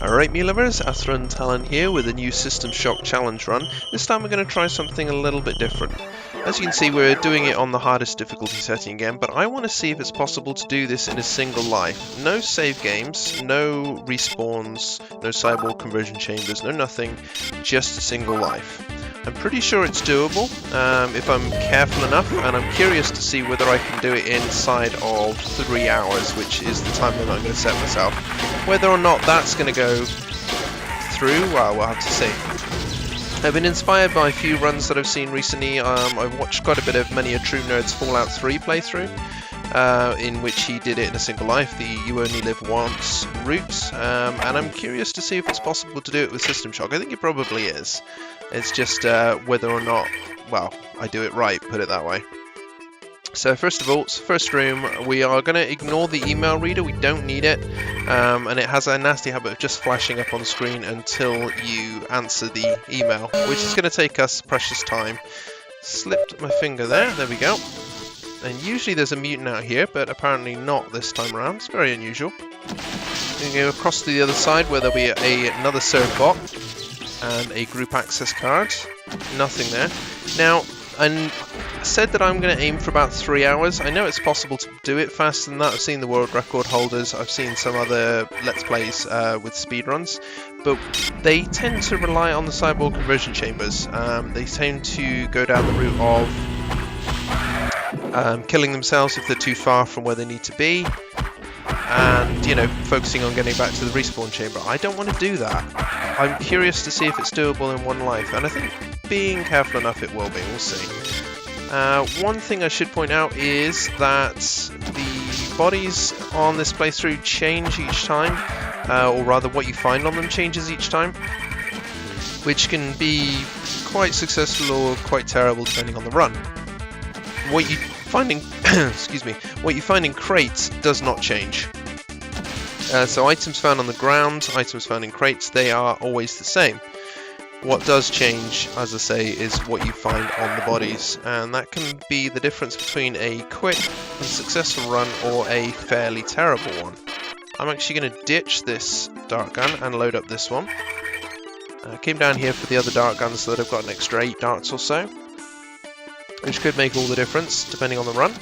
Alright me lovers, Athrun Talan here with a new System Shock challenge run. This time we're going to try something a little bit different. As you can see, we're doing it on the hardest difficulty setting again, but I want to see if it's possible to do this in a single life. No save games, no respawns, no cyborg conversion chambers, no nothing, just a single life. I'm pretty sure it's doable if I'm careful enough, and I'm curious to see whether I can do it inside of 3 hours, which is the time limit I'm going to set myself. Whether or not that's going to go through, well, we'll have to see. I've been inspired by a few runs that I've seen recently. I've watched quite a bit of Many a True Nerd's Fallout 3 playthrough, in which he did it in a single life, the You Only Live Once route, and I'm curious to see if it's possible to do it with System Shock. I think it probably is. It's just whether or not, well, I do it right, put it that way. So first of all, first room, we are going to ignore the email reader. We don't need it, and it has a nasty habit of just flashing up on the screen until you answer the email, which is going to take us precious time. Slipped my finger there we go. And usually there's a mutant out here, but apparently not this time around. It's very unusual. We're going to go across to the other side where there'll be another serve bot and a group access card. Nothing there. Now, I said that I'm going to aim for about 3 hours. I know it's possible to do it faster than that. I've seen the world record holders. I've seen some other Let's Plays with speedruns. But they tend to rely on the cyborg conversion chambers. They tend to go down the route of killing themselves if they're too far from where they need to be. And, you know, focusing on getting back to the respawn chamber. I don't want to do that. I'm curious to see if it's doable in one life, and I think being careful enough it will be. We'll see. One thing I should point out is that the bodies on this playthrough change each time, or rather what you find on them changes each time, which can be quite successful or quite terrible depending on the run. What you find in excuse me, what you find in crates does not change. So items found on the ground, items found in crates, they are always the same. What does change, as I say, is what you find on the bodies, and that can be the difference between a quick and successful run or a fairly terrible one. I'm actually going to ditch this dart gun and load up this one. I came down here for the other dart guns so that I've got an extra 8 darts or so, which could make all the difference depending on the run.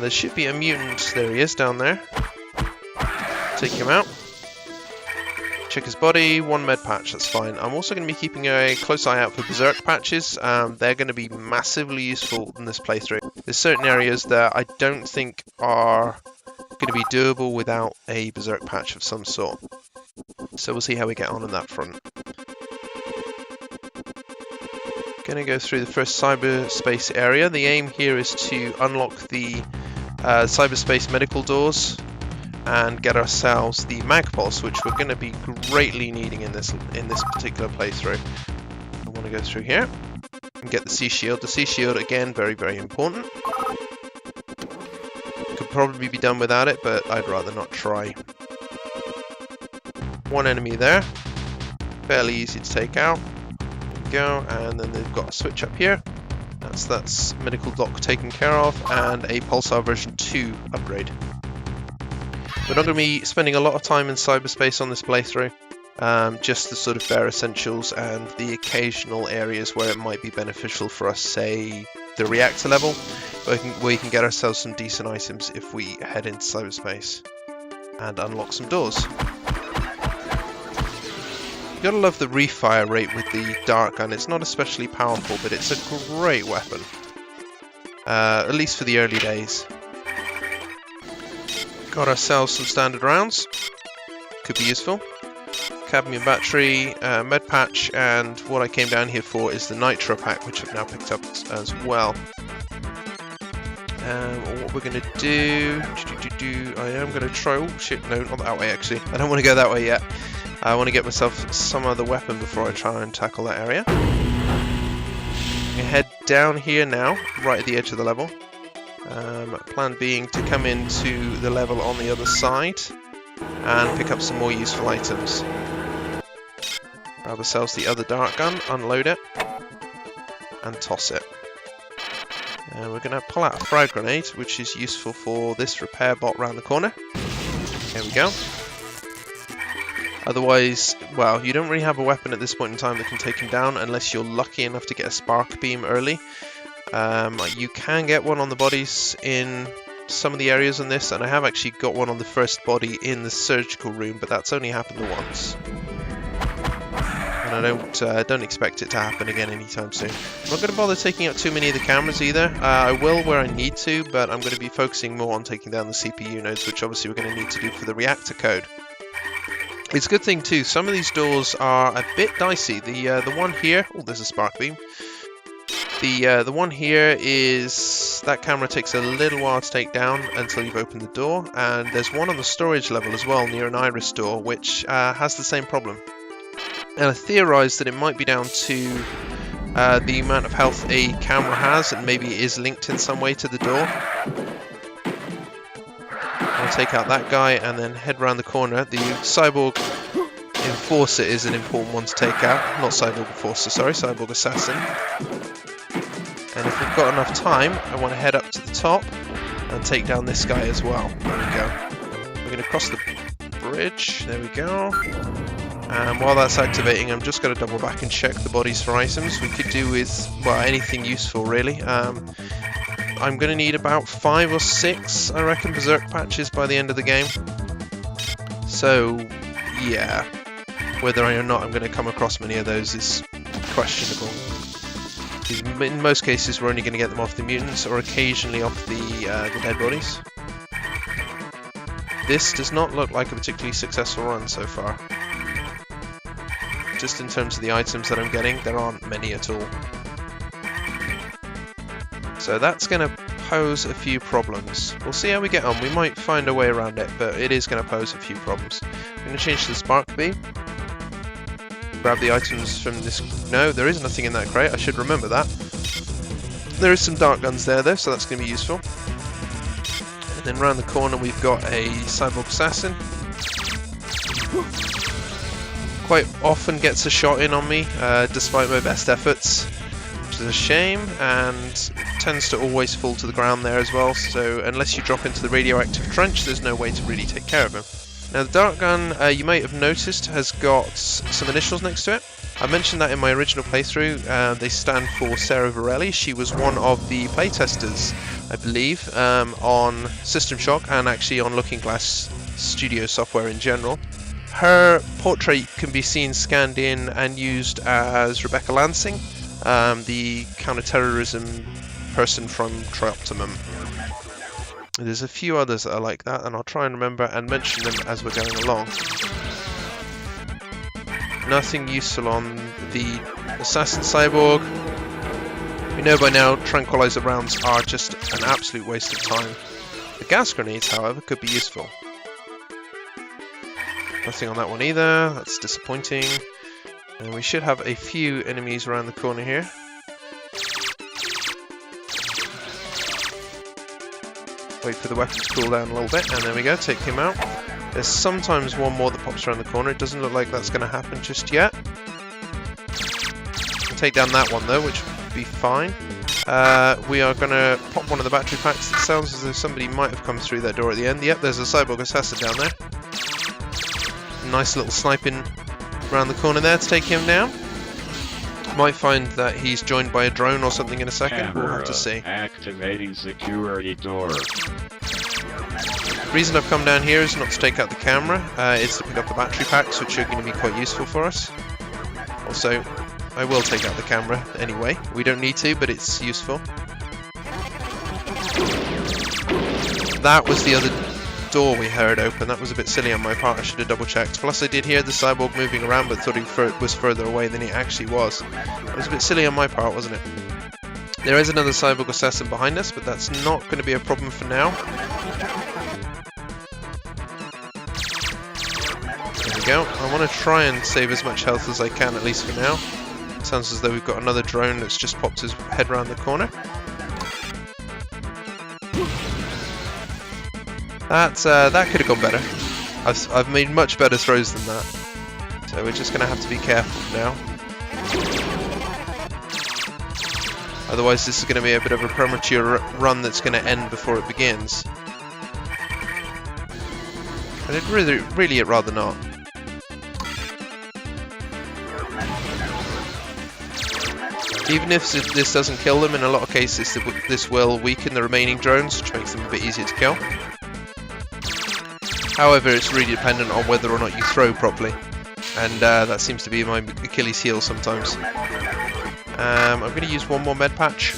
There should be a mutant, there he is down there. Take him out. Check his body, 1 med patch, that's fine. I'm also going to be keeping a close eye out for berserk patches. They're going to be massively useful in this playthrough. There's certain areas that I don't think are going to be doable without a berserk patch of some sort. So we'll see how we get on that front. Going to go through the first cyberspace area. The aim here is to unlock the cyberspace medical doors and get ourselves the magpulse, which we're going to be greatly needing in this particular playthrough. I want to go through here and get the sea shield. The sea shield, again, very, very important. Could probably be done without it, but I'd rather not try. One enemy there, fairly easy to take out. There we go, and then they've got a switch up here. That's medical dock taken care of, and a Pulsar version 2 upgrade. We're not going to be spending a lot of time in cyberspace on this playthrough, just the sort of bare essentials and the occasional areas where it might be beneficial for us, say the reactor level, where we can get ourselves some decent items if we head into cyberspace and unlock some doors. You gotta love the refire rate with the dart gun. It's not especially powerful, but it's a great weapon, at least for the early days. Got ourselves some standard rounds, could be useful. Cadmium battery, med patch, and what I came down here for is the nitro pack, which I've now picked up as well. What we're going to do, I am going to try, oh shit, no, not that way actually. I don't want to go that way yet. I want to get myself some other weapon before I try and tackle that area. I'm going to head down here now, right at the edge of the level. Plan being to come into the level on the other side and pick up some more useful items. Grab ourselves the other dart gun, unload it, and toss it. And we're going to pull out a frag grenade, which is useful for this repair bot round the corner. There we go. Otherwise, well, you don't really have a weapon at this point in time that can take him down unless you're lucky enough to get a spark beam early. You can get one on the bodies in some of the areas in this, and I have actually got one on the first body in the surgical room, but that's only happened once. And I don't expect it to happen again anytime soon. I'm not going to bother taking out too many of the cameras either. I will where I need to, but I'm going to be focusing more on taking down the CPU nodes, which obviously we're going to need to do for the reactor code. It's a good thing too, some of these doors are a bit dicey. The one here, oh, there's a spark beam. The one here is, that camera takes a little while to take down until you've opened the door, and there's one on the storage level as well near an iris door, which has the same problem. And I theorised that it might be down to the amount of health a camera has, and maybe it is linked in some way to the door. I'll take out that guy and then head around the corner. The Cyborg Enforcer is an important one to take out. Not Cyborg Enforcer, sorry, Cyborg Assassin. And if we've got enough time, I want to head up to the top and take down this guy as well. There we go. We're going to cross the bridge. There we go. And while that's activating, I'm just going to double back and check the bodies for items. We could do with, well, anything useful really. I'm going to need about 5 or 6, I reckon, Berserk patches by the end of the game. So, yeah. Whether or not I'm going to come across many of those is questionable. In most cases, we're only going to get them off the mutants or occasionally off the dead bodies. This does not look like a particularly successful run so far. Just in terms of the items that I'm getting, there aren't many at all. So that's going to pose a few problems. We'll see how we get on. We might find a way around it, but it is going to pose a few problems. I'm going to change to the spark beam. Grab the items from this. No, there is nothing in that crate. I should remember that. There is some dark guns there though, so that's going to be useful. And then round the corner we've got a Cyborg Assassin. Quite often gets a shot in on me, despite my best efforts, which is a shame, and tends to always fall to the ground there as well, so unless you drop into the radioactive trench, there's no way to really take care of him. Now the dart gun, you might have noticed, has got some initials next to it. I mentioned that in my original playthrough. They stand for Sarah Varelli. She was one of the playtesters, I believe, on System Shock and actually on Looking Glass Studio software in general. Her portrait can be seen scanned in and used as Rebecca Lansing, the counter-terrorism person from Trioptimum. There's a few others that are like that, and I'll try and remember and mention them as we're going along. Nothing useful on the Assassin Cyborg. We know by now tranquilizer rounds are just an absolute waste of time. The gas grenades, however, could be useful. Nothing on that one either, that's disappointing. And we should have a few enemies around the corner here. Wait for the weapon to cool down a little bit, and there we go, take him out. There's sometimes one more that pops around the corner. It doesn't look like that's going to happen just yet. We'll take down that one though, which would be fine. We are going to pop one of the battery packs. It sounds as though somebody might have come through that door at the end. Yep, there's a Cyborg Assassin down there. Nice little sniping around the corner there to take him down. Might find that he's joined by a drone or something in a second. We'll have to see. Activating security door. The reason I've come down here is not to take out the camera, it's to pick up the battery packs, which are going to be quite useful for us. Also, I will take out the camera anyway. We don't need to, but it's useful. That was the other door we heard open. That was a bit silly on my part. I should have double checked. Plus I did hear the cyborg moving around, but thought he was further away than he actually was. It was a bit silly on my part, wasn't it? There is another Cyborg Assassin behind us, but that's not going to be a problem for now. There we go. I want to try and save as much health as I can, at least for now. It sounds as though we've got another drone that's just popped his head around the corner. That could have gone better. I've made much better throws than that. So we're just going to have to be careful now. Otherwise this is going to be a bit of a premature run that's going to end before it begins. And I'd really rather not. Even if this doesn't kill them, in a lot of cases this will weaken the remaining drones, which makes them a bit easier to kill. However, it's really dependent on whether or not you throw properly, and that seems to be my Achilles heel sometimes. I'm going to use one more med patch,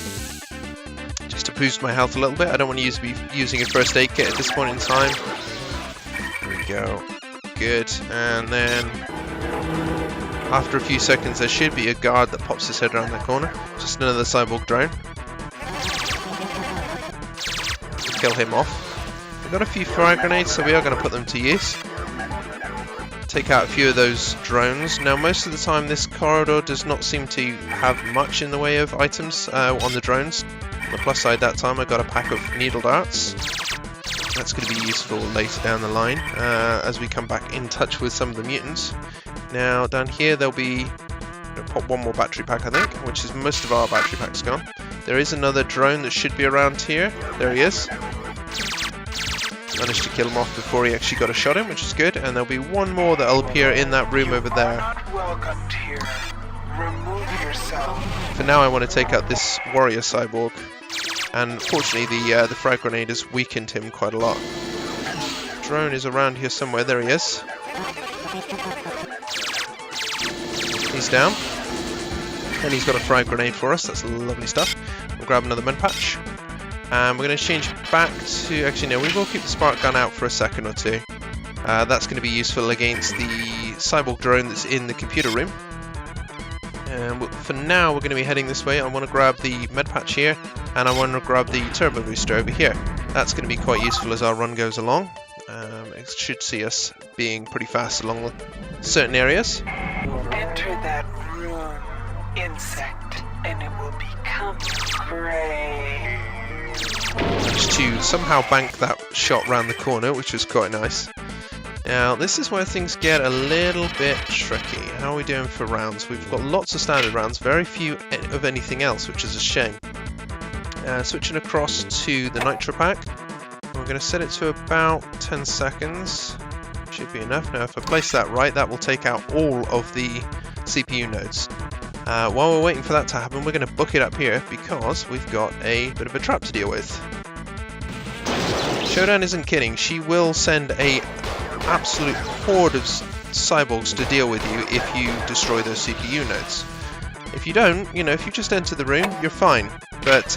just to boost my health a little bit. I don't want to be using a first aid kit at this point in time. There we go. Good. And then after a few seconds there should be a guard that pops his head around the corner. Just another cyborg drone. Kill him off. We've got a few frag grenades, so we are going to put them to use. Take out a few of those drones. Now most of the time this corridor does not seem to have much in the way of items on the drones. On the plus side, that time I got a pack of needle darts. That's going to be useful later down the line as we come back in touch with some of the mutants. Now down here there'll be, I'll pop one more battery pack I think, which is most of our battery packs gone. There is another drone that should be around here. There he is. Managed to kill him off before he actually got a shot in, which is good. And there'll be one more that'll appear in that room over there. Not welcomed here. Remove yourself. For now I want to take out this warrior cyborg. And fortunately the frag grenade has weakened him quite a lot. Drone is around here somewhere. There he is. He's down. And he's got a frag grenade for us. That's lovely stuff. We'll grab another med patch. And we're going to change back to... Actually no, we will keep the spark gun out for a second or two. That's going to be useful against the cyborg drone that's in the computer room. And for now we're going to be heading this way. I want to grab the med patch here, and I want to grab the turbo booster over here. That's going to be quite useful as our run goes along. It should see us being pretty fast along certain areas. Enter that room, insect, and it will become grey. Managed to somehow bank that shot round the corner, which was quite nice. Now, this is where things get a little bit tricky. How are we doing for rounds? We've got lots of standard rounds, very few of anything else, which is a shame. Switching across to the nitro pack. We're going to set it to about 10 seconds. Should be enough. Now, if I place that right, that will take out all of the CPU nodes. While we're waiting for that to happen, we're going to book it up here because we've got a bit of a trap to deal with. SHODAN isn't kidding. She will send a absolute horde of cyborgs to deal with you if you destroy those CPU nodes. If you don't, you know, if you just enter the room, you're fine. But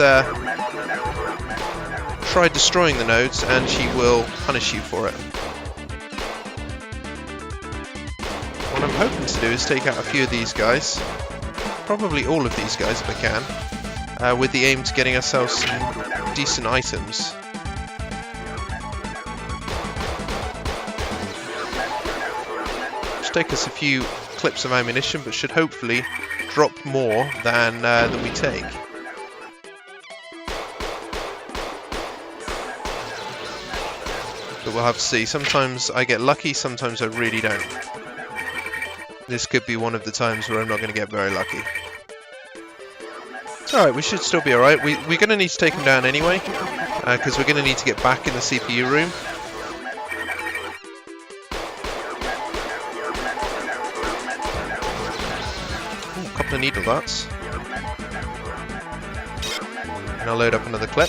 try destroying the nodes and she will punish you for it. What I'm hoping to do is take out a few of these guys. Probably all of these guys if I can. With the aim to getting ourselves some decent items. Take us a few clips of ammunition, but should hopefully drop more than we take. But we'll have to see. Sometimes I get lucky, sometimes I really don't. This could be one of the times where I'm not going to get very lucky. It's alright, we should still be alright. We're going to need to take him down anyway, because we're going to need to get back in the CPU room. The needle darts. And I'll load up another clip.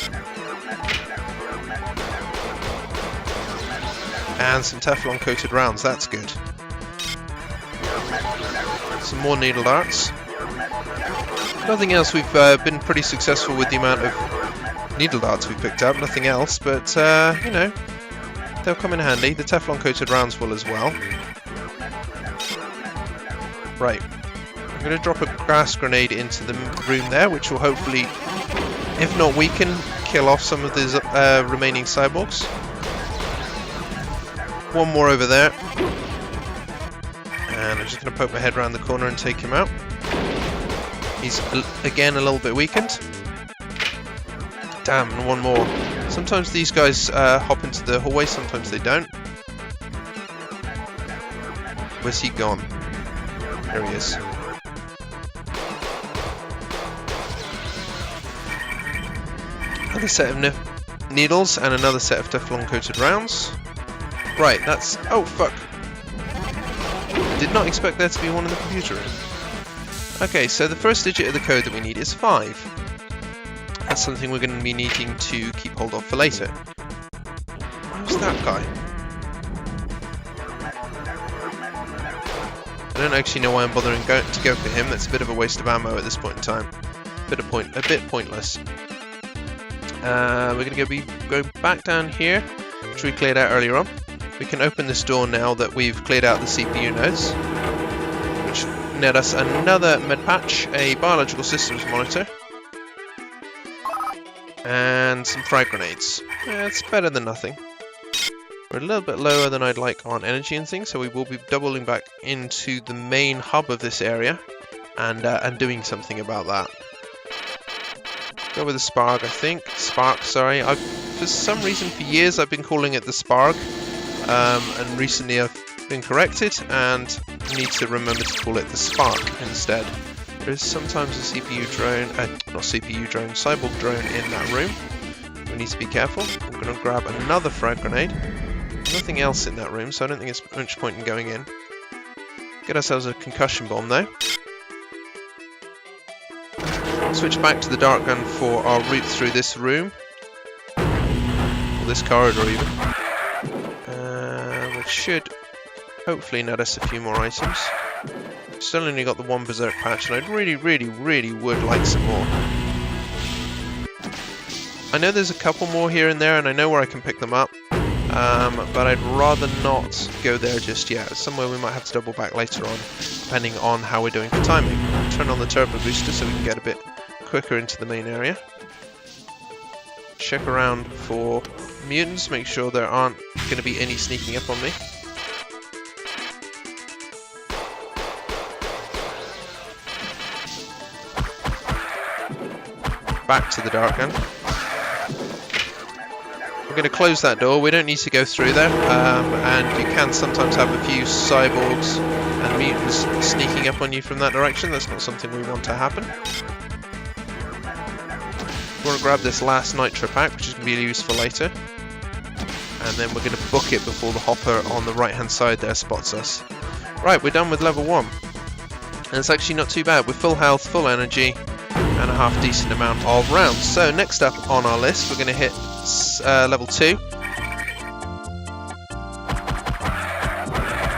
And some Teflon coated rounds, that's good. Some more needle darts. Nothing else, we've been pretty successful with the amount of needle darts we've picked up, nothing else, but you know, they'll come in handy. The Teflon coated rounds will as well. Right. I'm going to drop a gas grenade into the room there, which will hopefully, if not weaken, kill off some of these remaining cyborgs. One more over there. And I'm just going to poke my head around the corner and take him out. He's, again, a little bit weakened. Damn, and one more. Sometimes these guys hop into the hallway, sometimes they don't. Where's he gone? There he is. Another set of needles and another set of Teflon coated rounds. Right, that's... oh fuck. Did not expect there to be one in the computer room. Okay, so the first digit of the code that we need is 5. That's something we're going to be needing to keep hold of for later. Who's that guy? I don't actually know why I'm bothering to go for him. That's a bit of a waste of ammo at this point in time. A bit pointless. We're going to go back down here, which we cleared out earlier on. We can open this door now that we've cleared out the CPU nodes, which net us another med patch, a biological systems monitor, and some frag grenades. Yeah, it's better than nothing. We're a little bit lower than I'd like on energy and things, so we will be doubling back into the main hub of this area and doing something about that. Go with the Spark, I think. Spark, sorry. For some reason, for years, I've been calling it the Spark, and recently I've been corrected and need to remember to call it the Spark instead. There is sometimes a cyborg drone in that room. We need to be careful. I'm going to grab another frag grenade. Nothing else in that room, so I don't think it's much point in going in. Get ourselves a concussion bomb though. Switch back to the dart gun for our route through this room. Or this corridor even. Which should hopefully net us a few more items. Still only got the one berserk patch, and I'd really would like some more. I know there's a couple more here and there, and I know where I can pick them up. But I'd rather not go there just yet. It's somewhere we might have to double back later on, depending on how we're doing for timing. Turn on the turbo booster so we can get a bit quicker into the main area. Check around for mutants, make sure there aren't going to be any sneaking up on me. Back to the dart gun. We're going to close that door. We don't need to go through there, and you can sometimes have a few cyborgs and mutants sneaking up on you from that direction. That's not something we want to happen. We want to grab this last nitro pack, which is going to be used for later, and then we're going to book it before the hopper on the right hand side there spots us. Right, we're done with level 1, and it's actually not too bad. With full health, full energy, and a half decent amount of rounds. So next up on our list, we're going to hit level 2,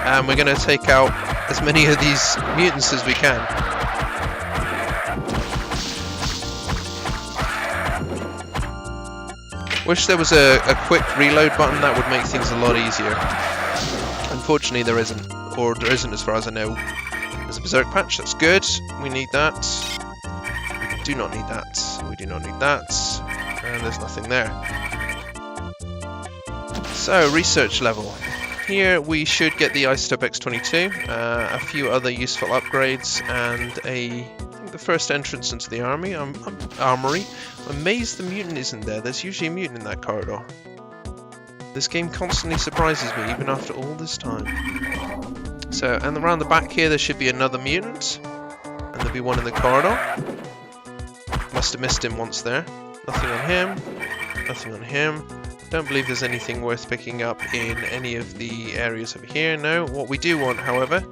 and we're going to take out as many of these mutants as we can. Wish there was a quick reload button. That would make things a lot easier. Unfortunately there isn't, or there isn't as far as I know. There's a berserk patch, that's good, we need that. We do not need that, we do not need that. And there's nothing there. So, research level. Here we should get the Isotope X22, a few other useful upgrades, and I think the first entrance into the armory. I'm amazed the mutant isn't there. There's usually a mutant in that corridor. This game constantly surprises me, even after all this time. So, and around the back here there should be another mutant, and there'll be one in the corridor. Must have missed him once there. Nothing on him, nothing on him. Don't believe there's anything worth picking up in any of the areas over here. No, what we do want, however,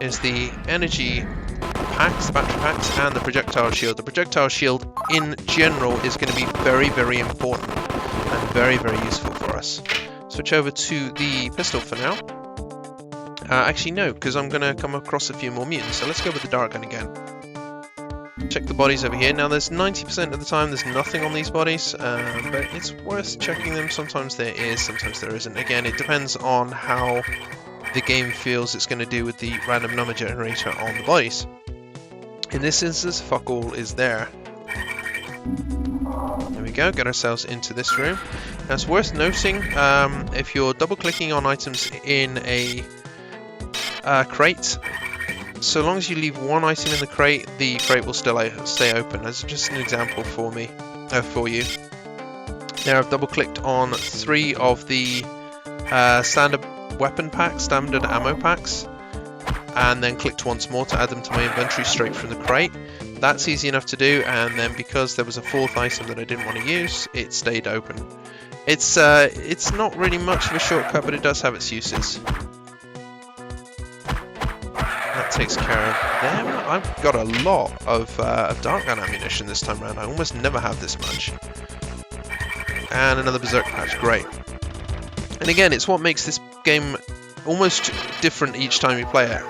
is the energy packs, the battery packs, and the projectile shield. The projectile shield, in general, is going to be very important and very useful for us. Switch over to the pistol for now. Actually, no, because I'm going to come across a few more mutants. So let's go with the dart gun again. Check the bodies over here. Now there's 90% of the time there's nothing on these bodies, but it's worth checking them. Sometimes there is, sometimes there isn't. Again, it depends on how the game feels it's going to do with the random number generator on the bodies. In this instance, fuck all is there. There we go, get ourselves into this room. Now it's worth noting, if you're double clicking on items in a crate, so long as you leave one item in the crate will still stay open. As just an example for you. Now I've double clicked on 3 of the standard weapon packs, standard ammo packs, and then clicked once more to add them to my inventory straight from the crate. That's easy enough to do, and then because there was a 4th item that I didn't want to use, it stayed open. It's not really much of a shortcut, but it does have its uses. That takes care of them. I've got a lot of dart gun ammunition this time around. I almost never have this much. And another berserk patch, great. And again, it's what makes this game almost different each time you play it.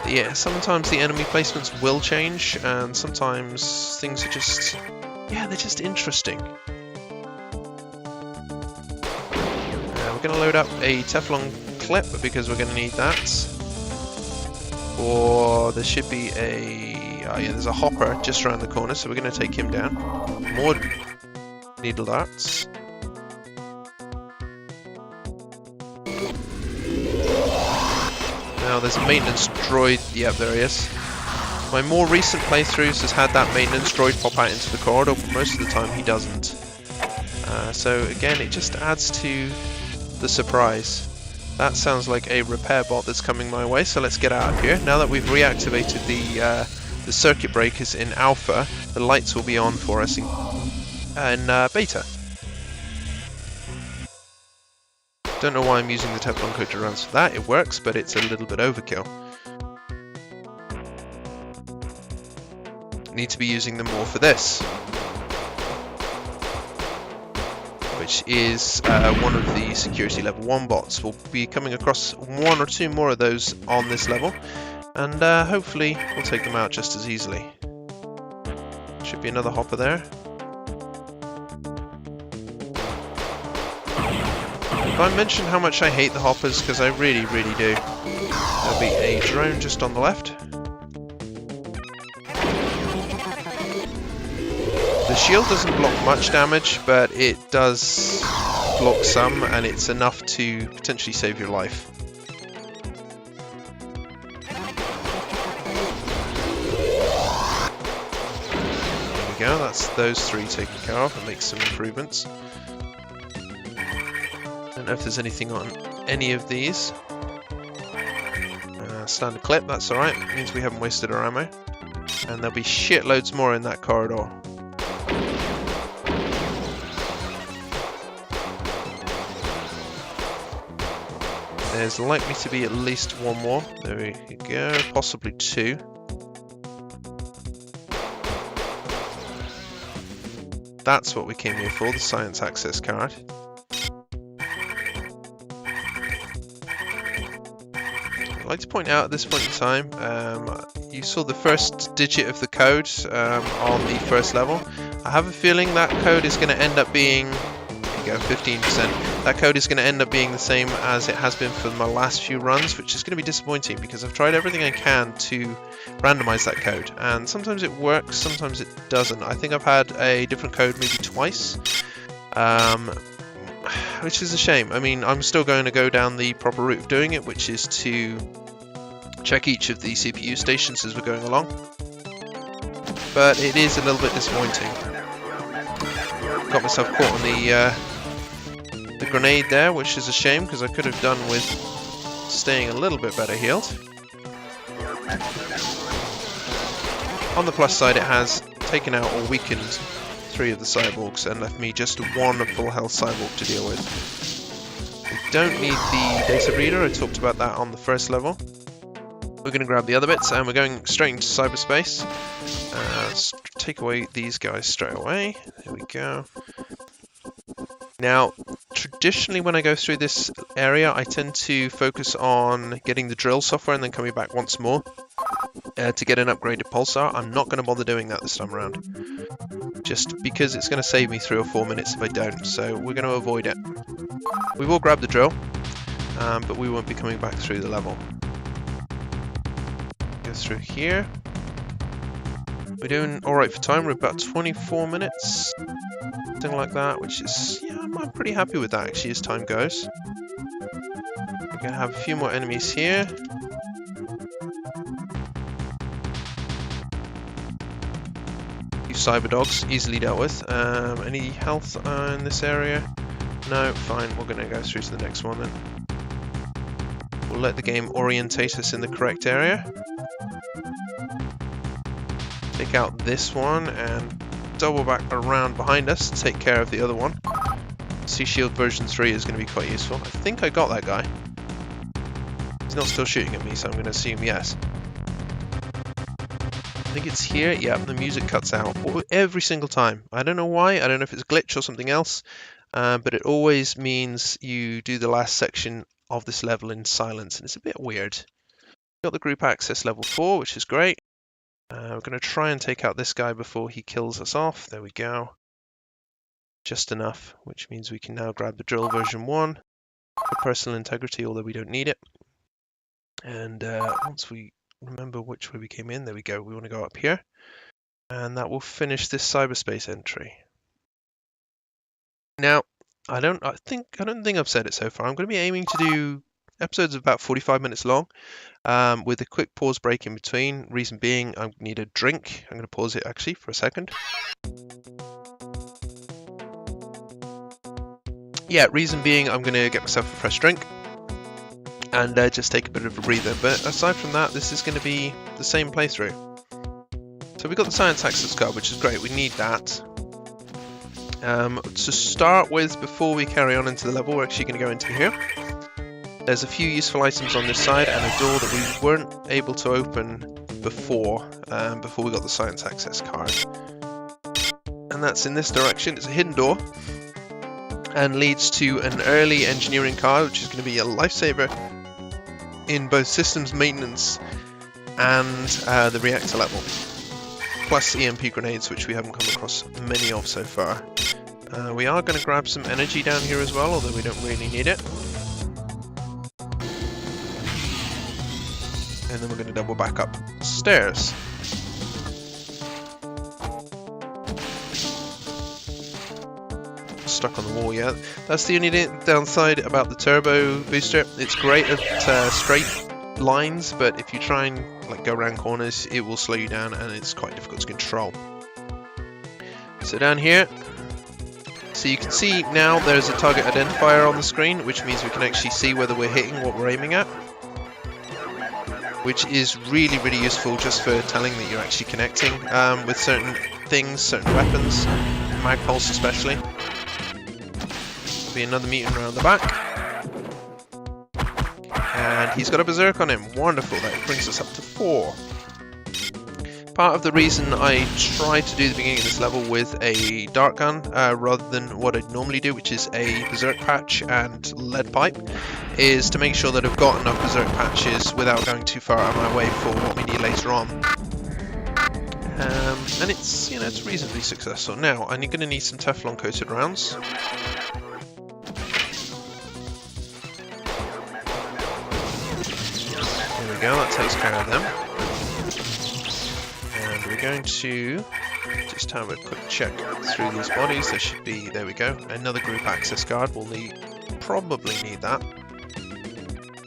Yeah, sometimes the enemy placements will change, and sometimes things are just, yeah, they're just interesting. We're going to load up a Teflon clip because we're going to need that. Or there should be a, oh yeah, there's a hopper just around the corner, so we're going to take him down. More needle darts. Now there's a maintenance droid. Yep, there he is. My more recent playthroughs has had that maintenance droid pop out into the corridor, but most of the time he doesn't. So again, it just adds to the surprise. That sounds like a repair bot that's coming my way, so let's get out of here. Now that we've reactivated the circuit breakers in alpha, the lights will be on for us in beta. Don't know why I'm using the Teflon coated rounds for that. It works, but it's a little bit overkill. Need to be using them more for this, which is one of the security level 1 bots. We'll be coming across 1 or 2 more of those on this level, and hopefully we'll take them out just as easily. Should be another hopper there. If I mention how much I hate the hoppers, because I really, really do. There'll be a drone just on the left. The shield doesn't block much damage, but it does block some, and it's enough to potentially save your life. There we go, that's those 3 taken care of. It makes some improvements. Don't know if there's anything on any of these. Standard clip, that's alright. It means we haven't wasted our ammo. And there'll be shitloads more in that corridor. There's likely to be at least 1 more. There we go, possibly 2. That's what we came here for, the science access card. I'd like to point out at this point in time, you saw the first digit of the code on the first level. I have a feeling that code is going to end up being, there you go, 15%. That code is going to end up being the same as it has been for my last few runs, which is going to be disappointing because I've tried everything I can to randomize that code, and sometimes it works, sometimes it doesn't. I think I've had a different code maybe twice, which is a shame. I mean, I'm still going to go down the proper route of doing it, which is to check each of the CPU stations as we're going along. But it is a little bit disappointing. Got myself caught on the grenade there, which is a shame because I could have done with staying a little bit better healed. On the plus side, it has taken out or weakened 3 of the cyborgs and left me just 1 full health cyborg to deal with. We don't need the data reader, I talked about that on the first level. We're going to grab the other bits and we're going straight into cyberspace. Let's take away these guys straight away. There we go. Now, traditionally when I go through this area, I tend to focus on getting the drill software and then coming back once more to get an upgraded pulsar. I'm not going to bother doing that this time around, just because it's going to save me 3 or 4 minutes if I don't, so we're going to avoid it. We will grab the drill, but we won't be coming back through the level. Go through here. We're doing alright for time, we're about 24 minutes, something like that, which is, yeah, I'm pretty happy with that actually as time goes. We're going to have a few more enemies here. Cyber dogs, easily dealt with. Any health in this area? No, fine, we're going to go through to the next one then. We'll let the game orientate us in the correct area. Take out this one and double back around behind us to take care of the other one. Sea Shield version 3 is going to be quite useful. I think I got that guy. He's not still shooting at me, so I'm going to assume yes. I think it's here. Yeah, the music cuts out every single time. I don't know why. I don't know if it's a glitch or something else, but it always means you do the last section of this level in silence, and it's a bit weird. Got the group access level 4, which is great. We're going to try and take out this guy before he kills us off. There we go. Just enough, which means we can now grab the drill version 1 for personal integrity, although we don't need it. And once we remember which way we came in, there we go. We want to go up here, and that will finish this cyberspace entry. Now, I don't think I've said it so far. I'm going to be aiming to do episodes of about 45 minutes long, with a quick pause break in between. Reason being, I need a drink. I'm going to pause it actually for a second. Yeah, reason being, I'm going to get myself a fresh drink and just take a bit of a breather. But aside from that, this is going to be the same playthrough. So we've got the science access card, which is great. We need that. To start with, before we carry on into the level, we're actually going to go into here. There's a few useful items on this side and a door that we weren't able to open before we got the science access card. And that's in this direction. It's a hidden door and leads to an early engineering card, which is going to be a lifesaver in both systems maintenance and the reactor level, plus EMP grenades, which we haven't come across many of so far. We are going to grab some energy down here as well, although we don't really need it. And then we're going to double back up stairs. Stuck on the wall yet. That's the only downside about the turbo booster. It's great at straight lines, but if you try and go around corners, it will slow you down and it's quite difficult to control. So down here, so you can see now there's a target identifier on the screen, which means we can actually see whether we're hitting what we're aiming at, which is really, really useful just for telling that you're actually connecting with certain things, certain weapons, mag pulse especially. There'll be another mutant around the back. And he's got a berserk on him. Wonderful, that brings us up to 4. Part of the reason I tried to do the beginning of this level with a dart gun rather than what I'd normally do, which is a berserk patch and lead pipe, is to make sure that I've got enough berserk patches without going too far out of my way for what we need later on. And it's, it's reasonably successful. Now, I'm going to need some Teflon coated rounds. There we go, that takes care of them. And we're going to just have a quick check through these bodies. There should be, there we go, another group access card. We'll probably need that.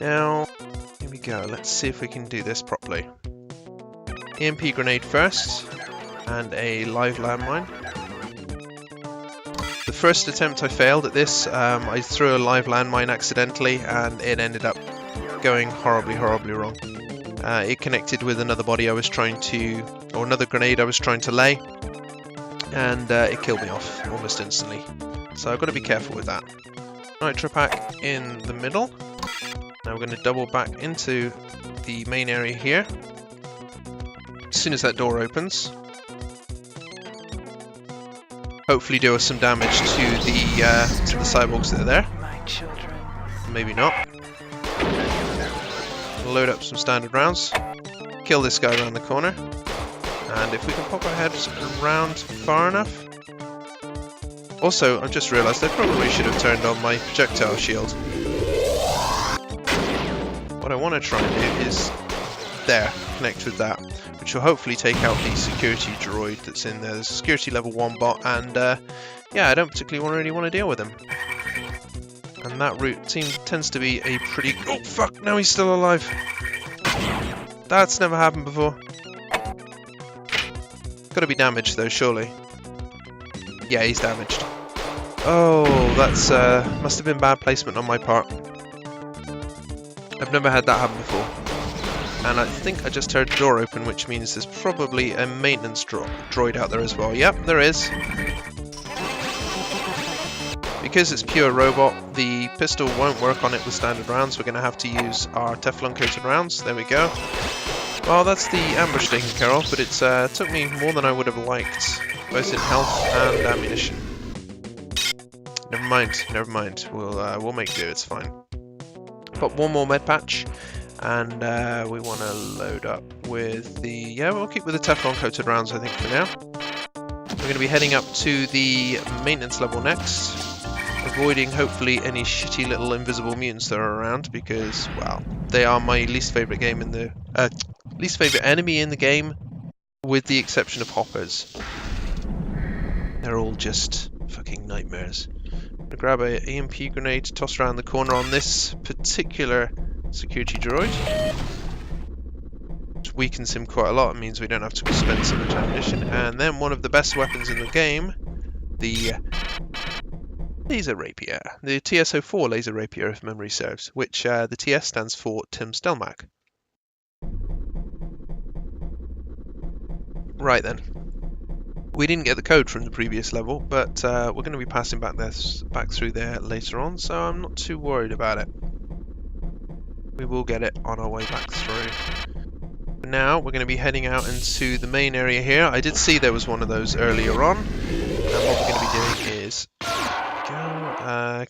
Now, here we go. Let's see if we can do this properly. EMP grenade first, and a live landmine. The first attempt I failed at this. I threw a live landmine accidentally, and it ended up going horribly, horribly wrong. It connected with another body I was trying to, or another grenade I was trying to lay, and it killed me off almost instantly. So I've got to be careful with that. Nitro pack in the middle. Now we're going to double back into the main area here. As soon as that door opens, hopefully do us some damage to the cyborgs that are there. My children. Maybe not. Load up some standard rounds, kill this guy around the corner, and if we can pop our heads around far enough. Also, I've just realised I probably should have turned on my projectile shield. What I want to try and do is there, connect with that, which will hopefully take out the security droid that's in there. There's a security level 1 bot, and yeah, I don't particularly really want to deal with him. And that route tends to be a pretty... Oh, fuck! Now he's still alive! That's never happened before. Gotta be damaged, though, surely. Yeah, he's damaged. Oh, that's... must have been bad placement on my part. I've never had that happen before. And I think I just heard the door open, which means there's probably a maintenance droid out there as well. Yep, there is. Because it's pure robot, the pistol won't work on it with standard rounds. We're going to have to use our Teflon coated rounds. There we go. Well, that's the ambush taken care of, but it's took me more than I would have liked, both in health and ammunition. Never mind. We'll make do. It's fine. Got one more med patch, and we want to load up with the we'll keep with the Teflon coated rounds, I think, for now. We're going to be heading up to the maintenance level next, avoiding hopefully any shitty little invisible mutants that are around, because well, they are my least favorite game in the least favorite enemy in the game, with the exception of hoppers. They're all just fucking nightmares. I'm gonna grab a EMP grenade, toss around the corner on this particular security droid. Which weakens him quite a lot. It means we don't have to spend so much ammunition. And then one of the best weapons in the game, the laser rapier. The TS-04 laser rapier, if memory serves, which the TS stands for Tim Stelmach. Right then. We didn't get the code from the previous level, but we're going to be passing back through there later on, so I'm not too worried about it. We will get it on our way back through. For now, we're going to be heading out into the main area here. I did see there was one of those earlier on, and what we're going to be doing is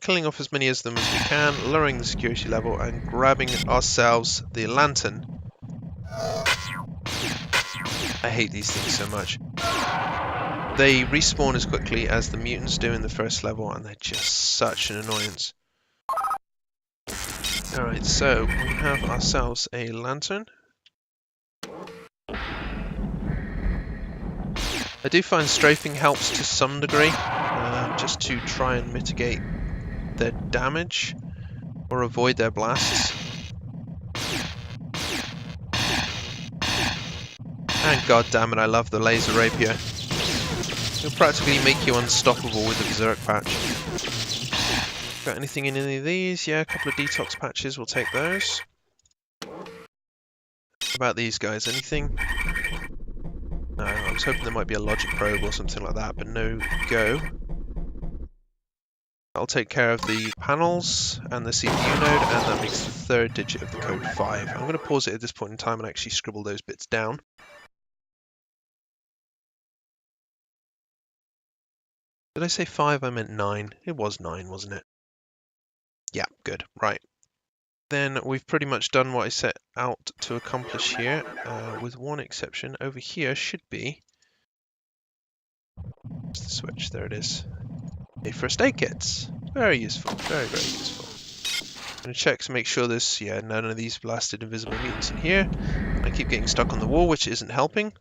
killing off as many of them as we can, lowering the security level, and grabbing ourselves the lantern. I hate these things so much. They respawn as quickly as the mutants do in the first level, and they're just such an annoyance. Alright, so we have ourselves a lantern. I do find strafing helps to some degree, just to try and mitigate their damage or avoid their blasts. And god damn it, I love the laser rapier. It'll practically make you unstoppable with the Berserk patch. Got anything in any of these? Yeah, a couple of detox patches, we'll take those. How about these guys? Anything? No, I was hoping there might be a logic probe or something like that, but no go. I'll take care of the panels and the CPU node, and that makes the third digit of the code 5. I'm going to pause it at this point in time and actually scribble those bits down. Did I say 5? I meant 9. It was 9, wasn't it? Yeah, good. Right. Then we've pretty much done what I set out to accomplish here, with one exception. Over here should be... Where's the switch? There it is. A first aid kit. Very useful. Very, very useful. I'm going to check to make sure there's none of these blasted invisible mutants in here. I keep getting stuck on the wall, which isn't helping.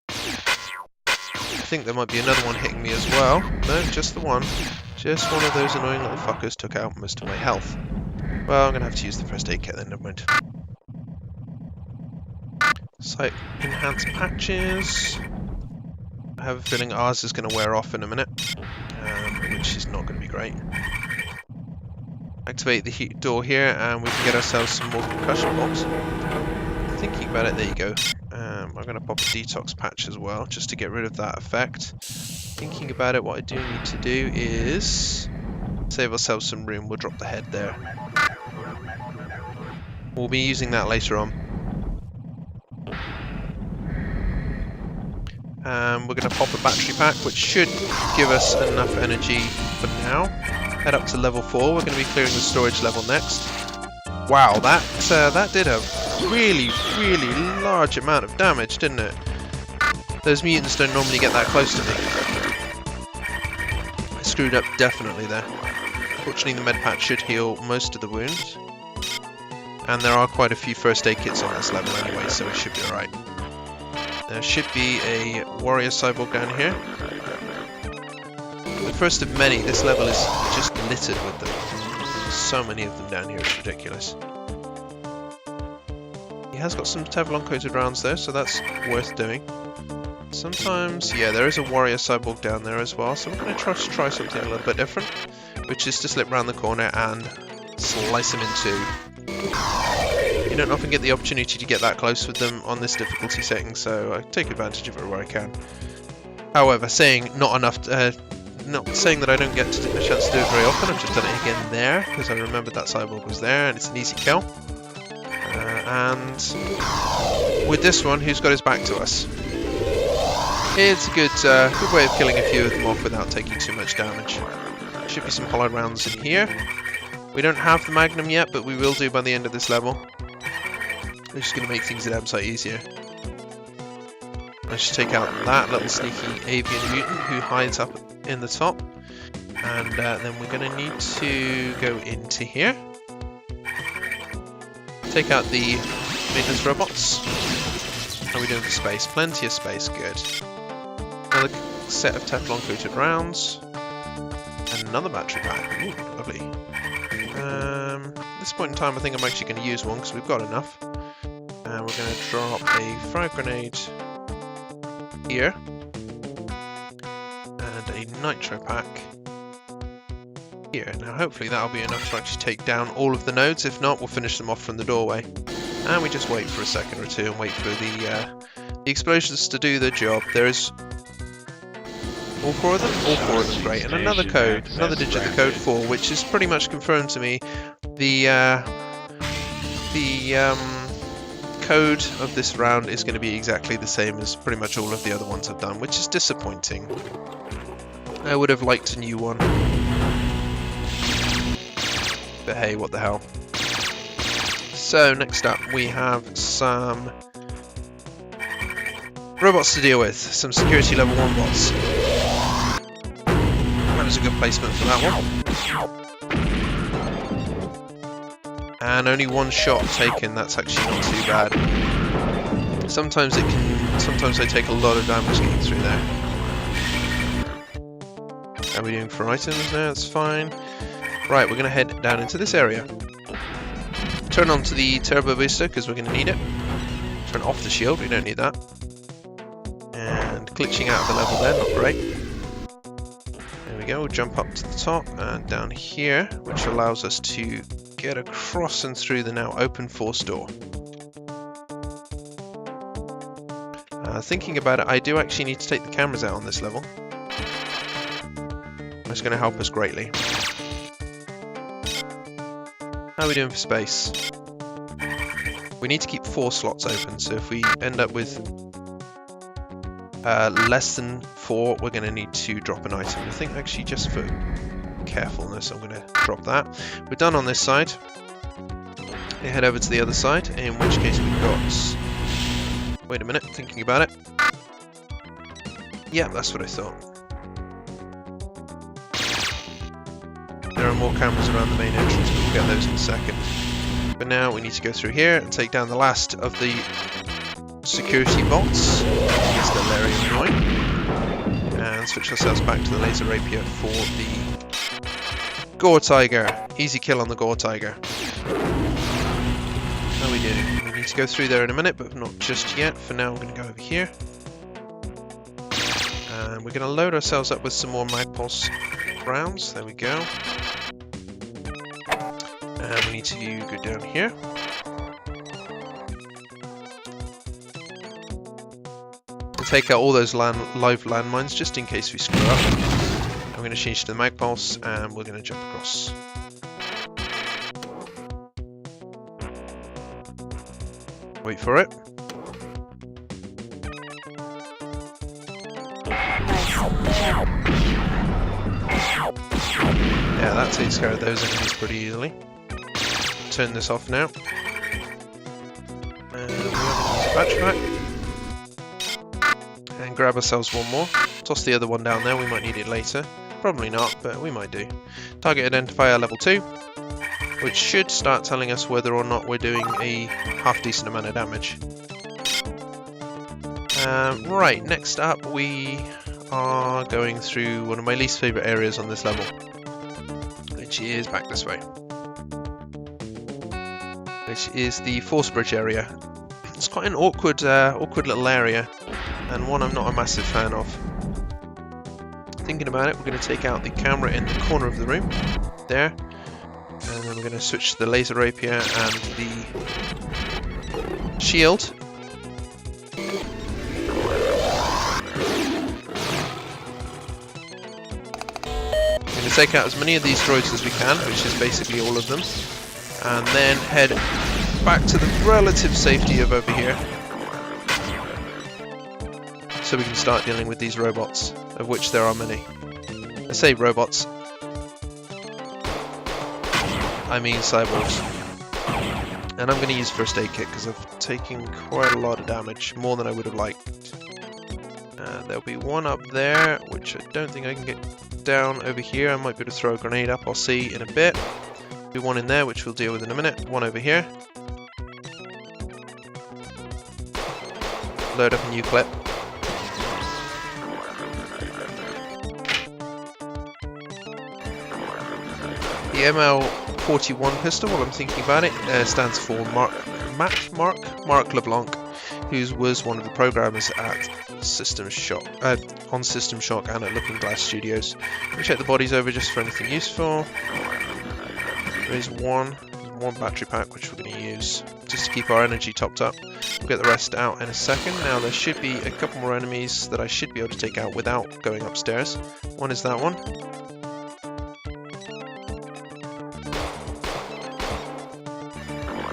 I think there might be another one hitting me as well. No, just the one. Just one of those annoying little fuckers took out most of my health. Well, I'm going to have to use the first aid kit then, never mind. Sight enhanced patches. I have a feeling ours is going to wear off in a minute, which is not going to be great. Activate the heat door here and we can get ourselves some more concussion bombs. Thinking about it, there you go. I'm going to pop a detox patch as well, just to get rid of that effect. Thinking about it, what I do need to do is save ourselves some room. We'll drop the head there. We'll be using that later on. We're going to pop a battery pack, which should give us enough energy for now. Head up to level 4. We're going to be clearing the storage level next. Wow, that did a really, really large amount of damage, didn't it? Those mutants don't normally get that close to me. I screwed up definitely there. Fortunately, the med patch should heal most of the wounds. And there are quite a few first aid kits on this level anyway, so it should be alright. There should be a warrior cyborg down here. The first of many. This level is just littered with them. So many of them down here, it's ridiculous. He has got some Teflon coated rounds there, so that's worth doing. Sometimes, yeah, there is a warrior cyborg down there as well, so we're going to try something a little bit different, which is to slip around the corner and slice him in two. You don't often get the opportunity to get that close with them on this difficulty setting, so I take advantage of it where I can. However, saying not not saying that I don't get a chance to do it very often. I've just done it again there because I remembered that cyborg was there, and it's an easy kill. And with this one, who's got his back to us? It's a good way of killing a few of them off without taking too much damage. Should be some hollow rounds in here. We don't have the Magnum yet, but we will do by the end of this level. Which is going to make things a damn sight easier. Let's just take out that little sneaky avian mutant who hides up in the top. And then we're going to need to go into here. Take out the maintenance robots. How are we doing for space? Plenty of space, good. Another set of Teflon coated rounds. And another battery pack. Ooh, lovely. At this point in time, I think I'm actually going to use one because we've got enough. And we're going to drop a frag grenade here. And a nitro pack here. Now hopefully that'll be enough to actually take down all of the nodes. If not, we'll finish them off from the doorway. And we just wait for a second or two and wait for the explosions to do their job. There is all four of them? All four of them, great. And another code, another digit, the code 4, which is pretty much confirmed to me the code of this round is going to be exactly the same as pretty much all of the other ones I've done, which is disappointing. I would have liked a new one. But hey, what the hell. So, next up we have some robots to deal with. Some security level 1 bots. That was a good placement for that one. And only one shot taken, that's actually not too bad. Sometimes they take a lot of damage getting through there. How are we doing for items now? That's fine. Right, we're going to head down into this area. Turn on to the turbo booster because we're going to need it. Turn off the shield, we don't need that. And glitching out of the level there, not great. There we go, we'll jump up to the top and down here, which allows us to get across and through the now open force door. Thinking about it, I do actually need to take the cameras out on this level. That's going to help us greatly. How are we doing for space? We need to keep 4 slots open, so if we end up with less than 4, we're going to need to drop an item. I think actually just for carefulness, I'm going to drop that. We're done on this side. We head over to the other side, in which case we've got... Wait a minute, thinking about it. Yeah, that's what I thought. There are more cameras around the main entrance, but we'll get those in a second. But now we need to go through here and take down the last of the security bots. It's the Larry annoying. And switch ourselves back to the laser rapier for the Gore Tiger. Easy kill on the Gore Tiger. How are we doing? We need to go through there in a minute, but not just yet. For now, we're going to go over here. And we're going to load ourselves up with some more Magpulse rounds. There we go. And we need to go down here. We'll take out all those live landmines just in case we screw up. I'm going to change to the Magpulse and we're going to jump across. Wait for it. Yeah, that takes care of those enemies pretty easily. Turn this off now. And we have a battery pack. And grab ourselves one more. Toss the other one down there, we might need it later. Probably not, but we might do. Target identifier level 2. Which should start telling us whether or not we're doing a half decent amount of damage. Right, next up we are going through one of my least favourite areas on this level. Which is back this way. Which is the force bridge area. It's quite an awkward little area, and one I'm not a massive fan of. Thinking about it, we're going to take out the camera in the corner of the room, there, and then we're going to switch to the laser rapier and the shield. take out as many of these droids as we can, which is basically all of them, and then head back to the relative safety of over here, so we can start dealing with these robots, of which there are many. I say robots, I mean cyborgs. And I'm going to use first aid kit because I've taken quite a lot of damage, more than I would have liked. There'll be one up there, which I don't think I can get down over here. I might be able to throw a grenade up, I'll see in a bit. There'll be one in there, which we'll deal with in a minute. One over here. Load up a new clip. The ML41 pistol, while I'm thinking about it, stands for Mark LeBlanc, who was one of the programmers at System Shock, on System Shock and at Looking Glass Studios. We'll check the bodies over just for anything useful. There is one battery pack which we're going to use just to keep our energy topped up. We'll get the rest out in a second. Now there should be a couple more enemies that I should be able to take out without going upstairs. One is that one.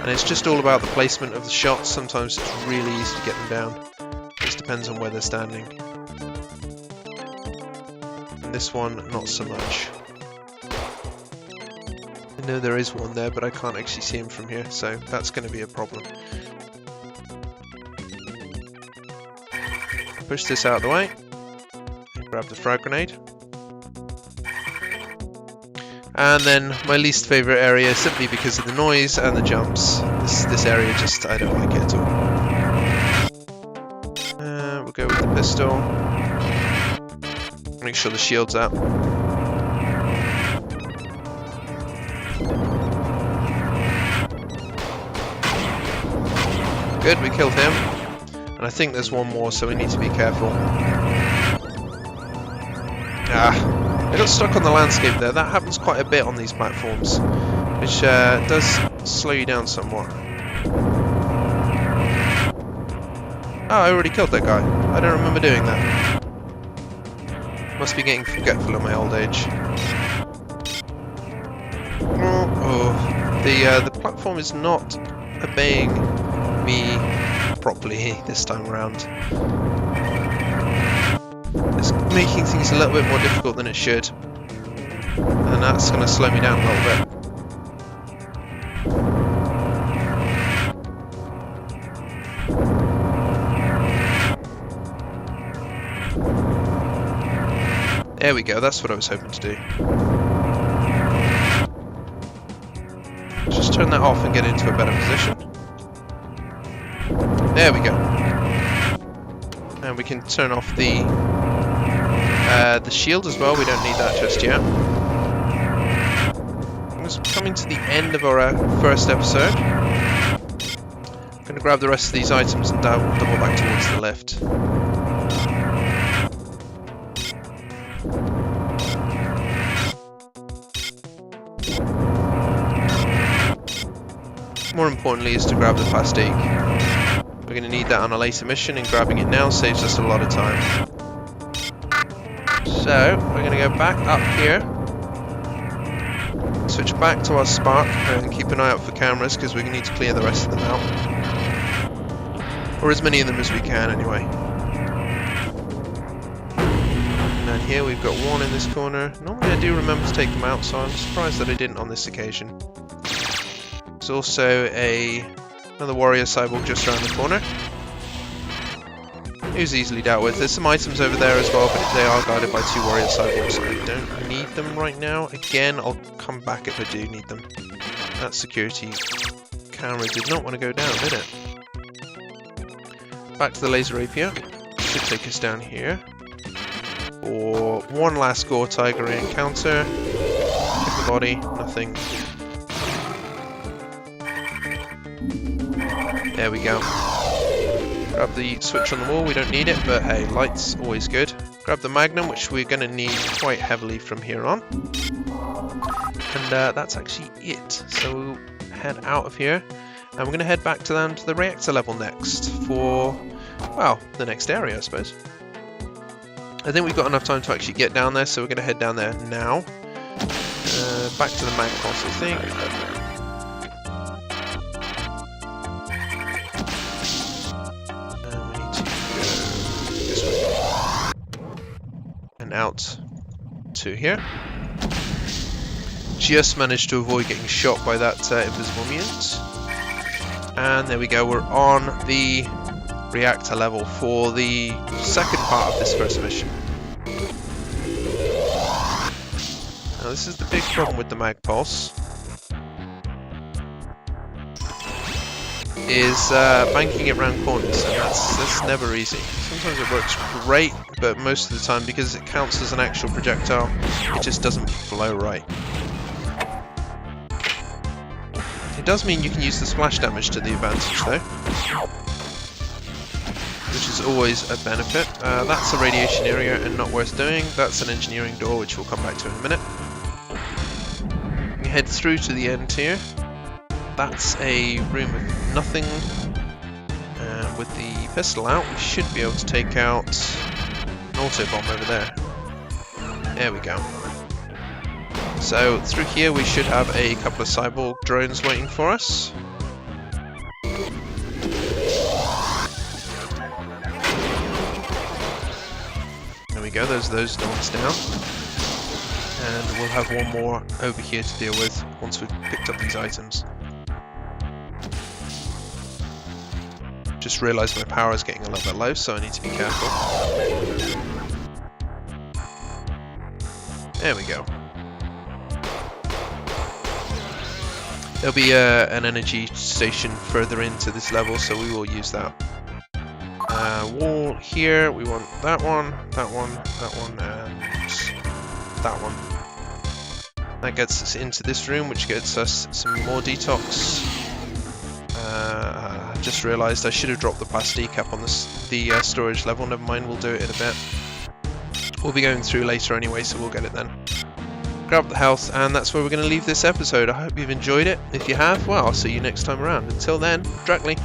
And it's just all about the placement of the shots. Sometimes it's really easy to get them down. Just depends on where they're standing. And this one, not so much. I know there is one there, but I can't actually see him from here, so that's going to be a problem. Push this out of the way. And grab the frag grenade. And then my least favourite area, simply because of the noise and the jumps. This area just, I don't like it at all. We'll go with the pistol. Make sure the shield's up. Good, we killed him. And I think there's one more, so we need to be careful. I got stuck on the landscape there. That happens quite a bit on these platforms, which does slow you down somewhat. Oh, I already killed that guy. I don't remember doing that. Must be getting forgetful at my old age. The platform is not obeying me properly this time around. It's making things a little bit more difficult than it should, and that's going to slow me down a little bit. There we go, that's what I was hoping to do. Just turn that off and get into a better position. There we go. And we can turn off the shield as well. We don't need that just yet. We're coming to the end of our first episode. I'm going to grab the rest of these items and double back towards the lift. More importantly is to grab the plastique. We're going to need that on a later mission, and grabbing it now saves us a lot of time. So, we're going to go back up here, switch back to our spark, and keep an eye out for cameras because we're going to need to clear the rest of them out. Or as many of them as we can anyway. And then here we've got one in this corner. Normally I do remember to take them out, so I'm surprised that I didn't on this occasion. There's also another warrior cyborg just around the corner. Who's easily dealt with. There's some items over there as well, but they are guarded by two warrior cyborgs. I don't need them right now. Again, I'll come back if I do need them. That security camera did not want to go down, did it? Back to the laser rapier. Should take us down here. For one last Gore Tiger encounter. Check the body, nothing. There we go. Grab the switch on the wall, we don't need it, but hey, light's always good. Grab the magnum, which we're going to need quite heavily from here on. And that's actually it. So we'll head out of here, and we're going to head back down to the reactor level next for, well, the next area, I suppose. I think we've got enough time to actually get down there, so we're going to head down there now. Back to the mag pulse, I think. We need to go this way. And out to here. Just managed to avoid getting shot by that invisible mutant. And there we go, we're on the reactor level for the second part of this first mission. Now this is the big problem with the mag pulse, is banking it round corners, and that's never easy. Sometimes it works great, but most of the time, because it counts as an actual projectile, it just doesn't flow right. It does mean you can use the splash damage to the advantage though, which is always a benefit. That's a radiation area and not worth doing. That's an engineering door, which we'll come back to in a minute. We head through to the end here. That's a room of nothing. With the pistol out, we should be able to take out an auto bomb over there. There we go. So through here we should have a couple of cyborg drones waiting for us. There we go, those drones down. And we'll have one more over here to deal with once we've picked up these items. Just realised my power is getting a little bit low, so I need to be careful. There we go. There'll be an energy station further into this level, so we will use that. Wall here, we want that one, that one, that one, and that one. That gets us into this room, which gets us some more detox. Just realised I should have dropped the plastique up on the storage level. Never mind, we'll do it in a bit. We'll be going through later anyway, so we'll get it then. Grab the health, and that's where we're going to leave this episode. I hope you've enjoyed it. If you have, well, I'll see you next time around. Until then, Drackley.